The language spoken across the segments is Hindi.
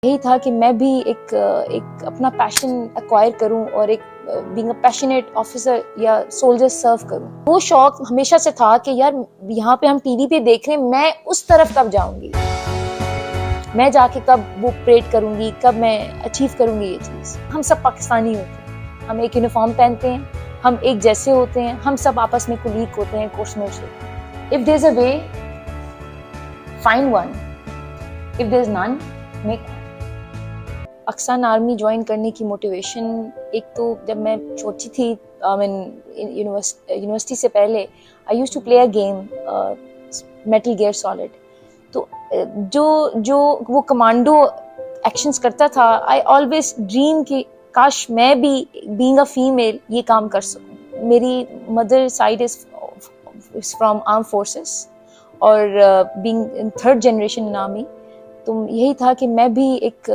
यही था कि मैं भी एक अपना पैशन एक्वायर करूं और एक बीइंग अ पैशनेट ऑफिसर या सोल्जर सर्व करूं। वो शौक हमेशा से था कि यार यहाँ पे हम टीवी पे देख रहे हैं, मैं उस तरफ कब जाऊंगी, मैं जाके कब वो परेड करूंगी, कब मैं अचीव करूंगी ये चीज। हम सब पाकिस्तानी होते हैं, हम एक यूनिफॉर्म पहनते हैं, हम एक जैसे होते हैं, हम सब आपस में कुलीग होते हैं, कोर्समेट्स होते हैं। If there is a way, find one, if there is none, make. Pakistan army join करने की मोटिवेशन, एक तो जब मैं छोटी थी, यूनिवर्सिटी से पहले I used to play a game Metal Gear Solid. तो जो वो कमांडो एक्शंस करता था, आई ऑलवेज ड्रीम कि काश मैं भी बीइंग अ फीमेल ये काम कर सकूं। मेरी mother side is from arm forces और being in third generation in army, तो यही था कि मैं भी एक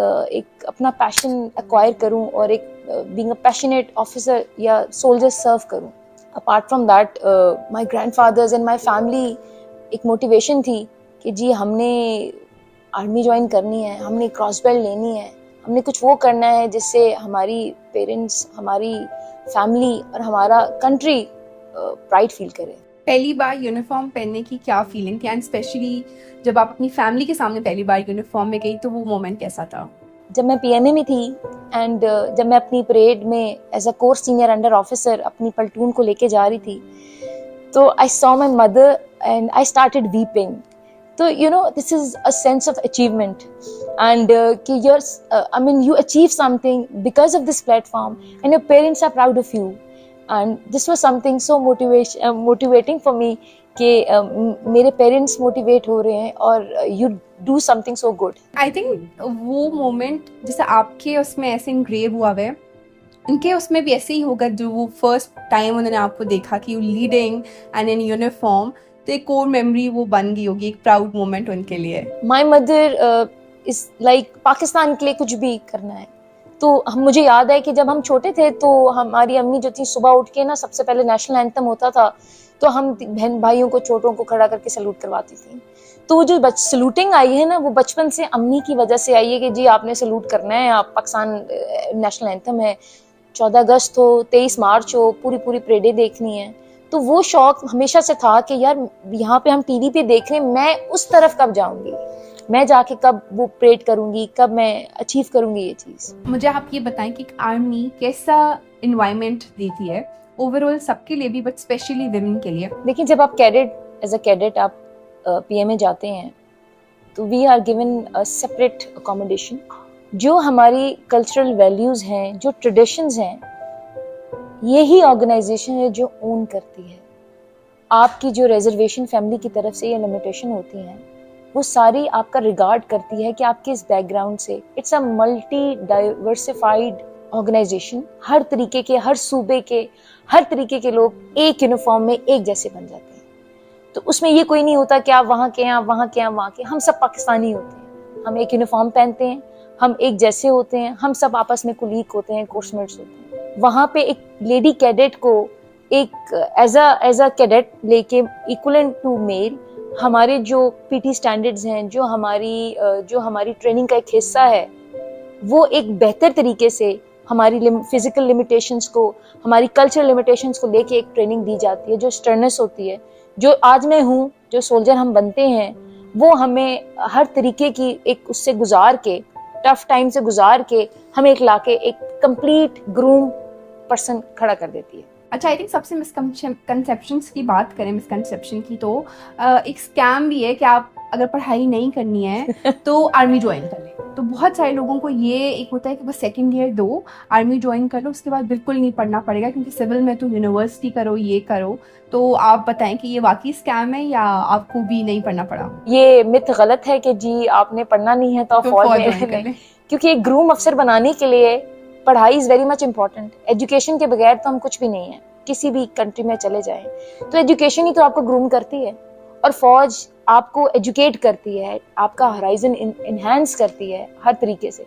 अपना पैशन एक्वायर करूं और एक बीइंग अ पैशनेट ऑफिसर या सोल्जर सर्व करूं। Apart from that, my grandfathers and my family एक मोटिवेशन थी कि जी हमने आर्मी ज्वाइन करनी है, हमने क्रॉस बेल्ट लेनी है, हमने कुछ वो करना है जिससे हमारी पेरेंट्स, हमारी फैमिली और हमारा कंट्री प्राइड फील करे। पहली बार यूनिफॉर्म पहनने की क्या फीलिंग थी, एंड स्पेशली जब आप अपनी फैमिली के सामने पहली बार यूनिफॉर्म में गई तो वो मोमेंट कैसा था? जब मैं पीएमए में थी एंड जब मैं अपनी परेड में as a course senior under officer अपनी प्लटून को लेके जा रही थी, तो I saw my mother and I started weeping. तो you know this is a sense of achievement and कि you achieve something because of this platform and your parents are proud of you, and this was something so motivating for me कि मेरे पेरेंट्स मोटिवेट हो रहे हैं और you do something so good. I think वो मोमेंट जैसे आपके उसमें ऐसे इंग्रेव हुआ है, उनके उसमें भी ऐसे ही होगा, जो वो फर्स्ट टाइम उन्होंने आपको देखा कि you leading and in uniform, तो एक कोर मेमोरी वो बन गई होगी, एक प्राउड मोमेंट उनके लिए। My mother is like Pakistan के लिए कुछ भी करना है। तो मुझे याद है कि जब हम छोटे थे तो हमारी अम्मी जो थी सुबह उठ के ना सबसे पहले नेशनल एंथम होता था, तो हम बहन भाइयों को, छोटों को खड़ा करके सलूट करवाती थी। तो जो सलूटिंग आई है ना, वो बचपन से अम्मी की वजह से आई है कि जी आपने सलूट करना है, आप पाकिस्तान नेशनल एंथम है, 14 अगस्त हो, 23 मार्च हो, पूरी परेडें देखनी है। तो वो शौक हमेशा से था कि यार यहाँ पे हम टीवी पे देख रहे हैं, मैं उस तरफ कब जाऊंगी, मैं जाके कब वो परेड करूंगी, कब मैं अचीव करूंगी ये चीज। मुझे आप ये बताएं कि आर्मी कैसा एनवायरनमेंट देती है ओवरऑल सबके लिए भी, बट स्पेशली विमेन के लिए? देखिए, जब आप एज अ कैडेट आप पीएमए जाते हैं तो we are given a separate accommodation. जो हमारी कल्चरल वैल्यूज हैं, जो ट्रेडिशंस हैं, यही ऑर्गेनाइजेशन है जो ओन करती है। आपकी जो रिजर्वेशन फैमिली की तरफ से ये लिमिटेशन होती हैं, वो सारी आपका रिगार्ड करती है कि आपके इस बैकग्राउंड से। It's a multi diversified organisation. हर तरीके के, हर सूबे के, हर तरीके के लोग एक यूनिफॉर्म में एक जैसे बन जाते हैं। तो उसमें ये कोई नहीं होता कि आप वहाँ के हैं, आप वहाँ के हैं, वहाँ के। हम सब पाकिस्तानी होते हैं, हम एक यूनिफॉर्म पहनते हैं, हम एक जैसे होते हैं, हम सब आपस में कुलीग होते हैं, कोर्समेट्स होते हैं। वहाँ पे एक लेडी कैडेट को एक एज अ कैडेट लेके इक्वलेंट टू मेल, हमारे जो पीटी स्टैंडर्ड्स हैं, जो हमारी ट्रेनिंग का एक हिस्सा है, वो एक बेहतर तरीके से हमारी फिजिकल लिमिटेशंस को, हमारी कल्चरल लिमिटेशंस को लेके एक ट्रेनिंग दी जाती है जो स्टर्नेस होती है। जो आज मैं हूँ, जो सोल्जर हम बनते हैं, वो हमें हर तरीके की एक उससे गुजार के, टफ टाइम से गुजार के, हमें एक लाके एक कंप्लीट ग्रूम पर्सन खड़ा कर देती है। अच्छा, आई थिंक सबसे मिसकंसेप्शंस की बात करें, मिसकंसेप्शन की, तो एक स्कैम भी है कि आप अगर पढ़ाई नहीं करनी है तो आर्मी ज्वाइन कर लें। तो बहुत सारे लोगों को ये एक होता है कि बस सेकंड ईयर दो, आर्मी ज्वाइन कर लो, उसके बाद बिल्कुल नहीं पढ़ना पड़ेगा क्योंकि सिविल में तो यूनिवर्सिटी करो, ये करो। तो आप बताएं कि ये वाकई स्कैम है या आपको भी नहीं पढ़ना पड़ा? ये मिथ गलत है कि जी आपने पढ़ना नहीं है तो फौज में कर लें, क्योंकि एक ग्रूम अफसर बनाने के लिए पढ़ाई is very much important. Education के बगैर तो हम कुछ भी नहीं है। किसी भी कंट्री में चले जाएं तो एजुकेशन ही तो आपको ग्रूम करती है, और फौज आपको एजुकेट करती है, आपका हराइजन इनहेंस करती है हर तरीके से,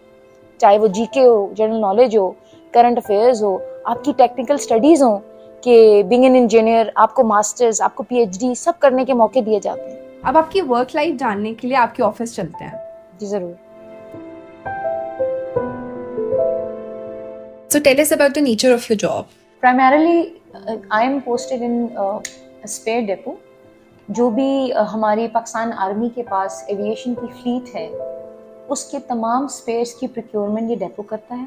चाहे वो जीके हो, जनरल नॉलेज हो, करंट अफेयर्स हो, आपकी टेक्निकल स्टडीज हो, कि बीइंग एन इंजीनियर आपको मास्टर्स, आपको पीएचडी सब करने के मौके दिए जाते हैं। अब आपकी वर्क लाइफ जानने के लिए आपके ऑफिस चलते हैं। जी जरूर। So tell us about the nature of your job. Primarily, I am posted in a spare depot. जो भी हमारी पाकिस्तान आर्मी के पास एविएशन की फ्लीट है, उसके तमाम स्पेयर्स की प्रोक्योरमेंट ये डेपो करता है.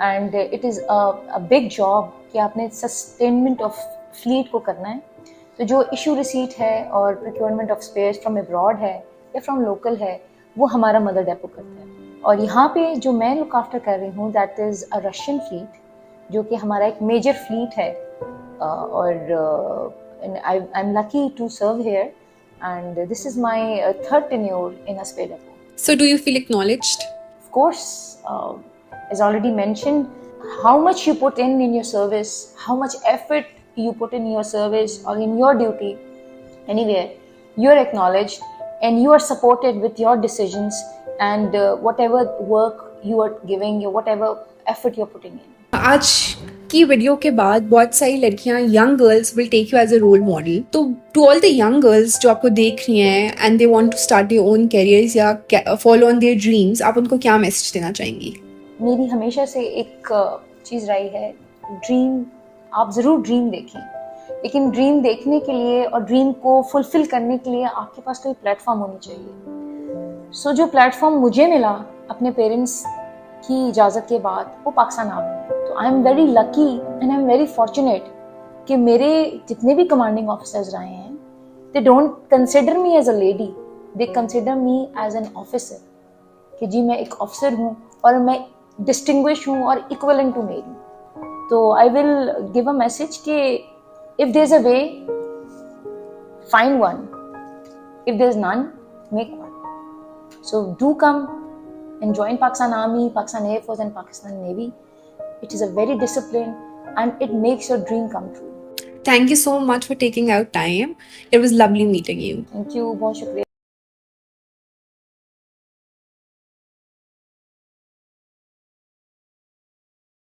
And it is a big job कि आपने सस्टेनमेंट ऑफ फ्लीट को करना है. तो जो इशू रिसीट है और procurement of spares from abroad है या फ्रॉम लोकल है, वो हमारा मदर डेपो करता है. और यहाँ पे जो मैं लुक आफ्टर कर रही हूँ, that is a Russian fleet, जो कि हमारा एक मेजर फ्लीट है. और I am lucky to serve here, and this is my third tenure in a spare depot. So do you feel acknowledged? Of course, as already mentioned, how much you put in your service, how much effort you put in your service or in your duty anywhere, you are acknowledged and you are supported with your decisions and whatever work you are giving, or whatever effort you are putting in. आज की वीडियो के बाद बहुत सारी लड़कियां, young girls will take you as a role model. तो to all the young girls जो आपको देख रही हैं and they want to start their own careers या फॉलो ऑन देयर ड्रीम्स, आप उनको क्या मैसेज देना चाहेंगी? मेरी हमेशा से एक चीज़ रही है, ड्रीम, आप ज़रूर ड्रीम देखें, लेकिन ड्रीम देखने के लिए और ड्रीम को फुलफिल करने के लिए आपके पास कोई प्लेटफॉर्म होनी चाहिए. सो जो प्लेटफॉर्म मुझे मिला अपने पेरेंट्स की इजाज़त के बाद, वो पाकिस्तान आर्मी है. तो I am very lucky and I am very fortunate कि मेरे जितने भी कमांडिंग ऑफिसर्स रहे हैं, they don't consider me as a lady, they consider me as an officer, कि जी मैं एक ऑफिसर हूँ और मैं डिस्टिंग्विश हूँ और इक्वलेंट टू मेरी. तो I will give a message कि if there is a way, find one, if there is none, make one. So do come and join Pakistan Army, Pakistan Air Force and Pakistan Navy. It is a very disciplined and it makes your dream come true. Thank you so much for taking out time. It was lovely meeting you. Thank you. बहुत शुक्रिया.